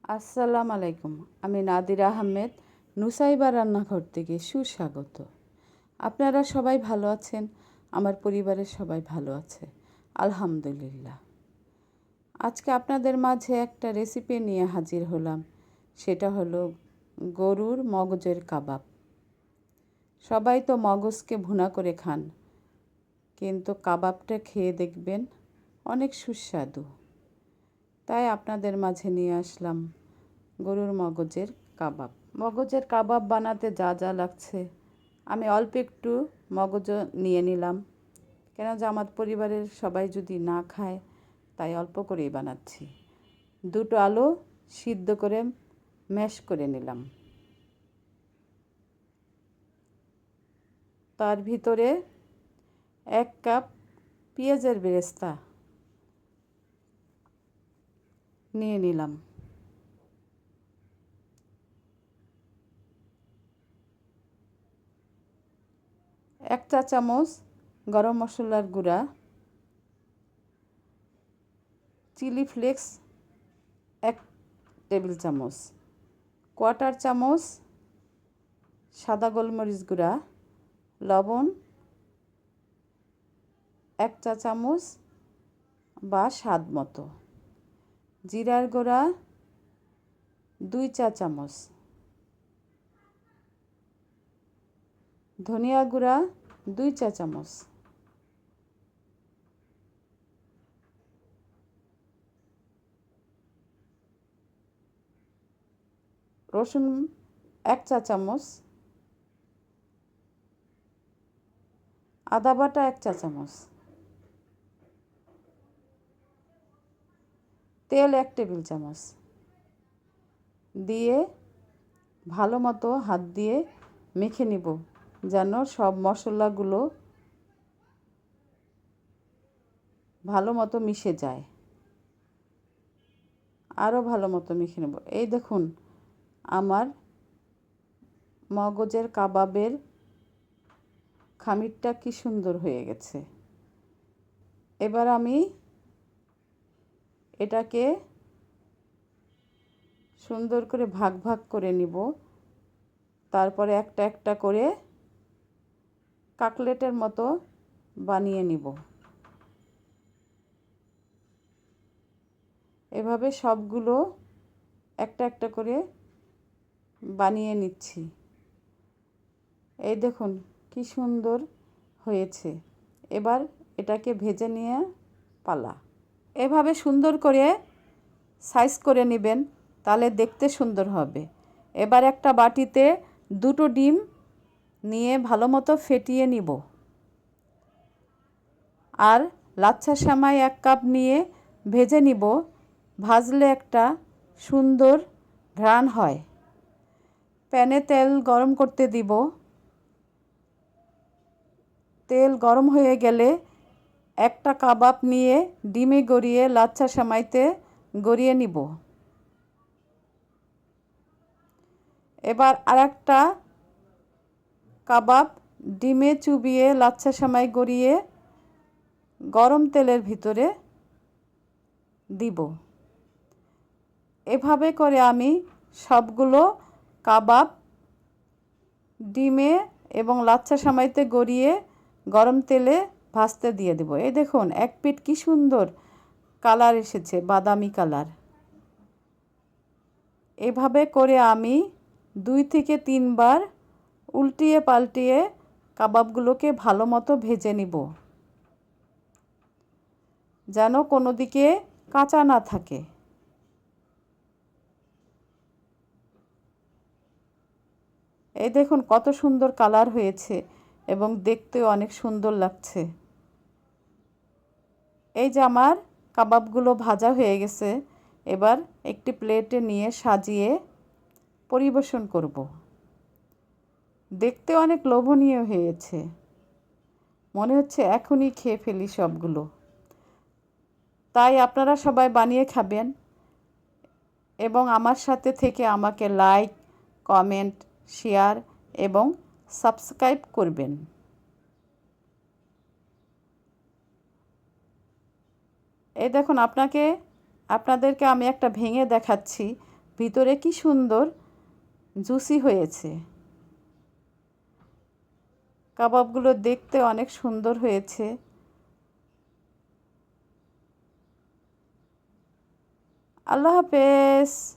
আসসালামু আলাইকুম। আমি নাদিরা আহমেদ নুসাইবা রান্নাঘর থেকে সুস্বাগত। আপনারা সবাই ভালো আছেন? আমার পরিবারের সবাই ভালো আছে, আলহামদুলিল্লাহ। আজকে আপনাদের মাঝে একটা রেসিপি নিয়ে হাজির হলাম। সেটা হলো গরুর মগজের কাবাব। সবাই তো মগজকে ভুনা করে খান, কিন্তু কাবাবটা খেয়ে দেখবেন অনেক সুস্বাদু। তাই আপনাদের মাঝে নিয়ে আসলাম গরুর মগজের কাবাব। মগজের কাবাব বানাতে যা যা লাগছে, আমি অল্প একটু মগজ নিয়ে নিলাম, কেন যে আমার পরিবারের সবাই যদি না খায়, তাই অল্প করেই বানাচ্ছি। 2টো আলু সিদ্ধ করে ম্যাশ করে নিলাম। তার ভিতরে 1 কাপ পেঁয়াজের বেরেস্তা নিয়ে নিলাম। 1 চা চামচ গরম মশলার গুঁড়া, চিলি ফ্লেক্স 1 টেবিল চামচ, 1/4 চামচ সাদা গোলমরিচ গুঁড়া, লবণ 1 চা চামচ বা স্বাদ মতো, জিরার গুঁড়া 2 চা চামচ, ধনিয়া গুঁড়া 2 চা চামচ, রসুন 1 চা চামচ, আদা বাটা 1 চা চামচ, তেল 1 টেবিল চামচ দিয়ে ভালো মতো হাত দিয়ে মেখে নিব, যেন সব মশলাগুলো ভালো মতো মিশে যায়। আরও ভালো মতো মেখে নেব। এই দেখুন, আমার মগজের কাবাবের খামিরটা কি সুন্দর হয়ে গেছে। এবার আমি এটাকে সুন্দর করে ভাগ ভাগ করে নিব। তারপরে একটা একটা করে কাটলেটের মতো বানিয়ে নিব। এভাবে সবগুলো একটা একটা করে বানিয়ে নিচ্ছি। এই দেখুন কি সুন্দর হয়েছে। এবার এটাকে ভেজে নিয়ে পালা। এভাবে সুন্দর করে সাইজ করে নেবেন, তাহলে দেখতে সুন্দর হবে। এবার একটা বাটিতে 2টো ডিম নিয়ে ভালো মতো ফেটিয়ে নিব। আর লাচ্ছা সেমাই 1 কাপ নিয়ে ভেজে নিব। ভাজলে একটা সুন্দর ঘ্রাণ হয়। প্যানে তেল গরম করতে দিব। তেল গরম হয়ে গেলে একটা কাবাব নিয়ে ডিমে গড়িয়ে লাচ্ছা সেমাইতে গড়িয়ে নিব। এবার আরেকটা কাবাব ডিমে চুবিয়ে লাচ্ছা সেমাই গড়িয়ে গরম তেলের ভিতরে দিব। এভাবে করে আমি সবগুলো কাবাব ডিমে এবং লাচ্ছা সেমাইতে গড়িয়ে গরম তেলে ভাজতে দিয়ে দেব। এই দেখুন এক পিঠ কি সুন্দর কালার এসেছে, বাদামি কালার। এভাবে করে আমি 2 থেকে 3 বার উল্টিয়ে পাল্টিয়ে কাবাবগুলোকে ভালো মতো ভেজে নিব, যেন কোনো দিকে কাঁচা না থাকে। এই দেখুন কত সুন্দর কালার হয়েছে এবং দেখতেও অনেক সুন্দর লাগছে। এই যে আমার কাবাবগুলো ভাজা হয়ে গেছে। এবার একটি প্লেটে নিয়ে সাজিয়ে পরিবেশন করব। দেখতে অনেক লোভনীয় হয়েছে, মনে হচ্ছে এখনই খেয়ে ফেলি সবগুলো। তাই আপনারা সবাই বানিয়ে খাবেন এবং আমার সাথে থেকে আমাকে লাইক, কমেন্ট, শেয়ার এবং সাবস্ক্রাইব করবেন। এই দেখুন আপনাদেরকে আমি একটা ভেঙে দেখাচ্ছি, ভিতরে কি সুন্দর জুসি হয়েছে। কাবাবগুলো দেখতে অনেক সুন্দর হয়েছে। আল্লাহ হাফেজ।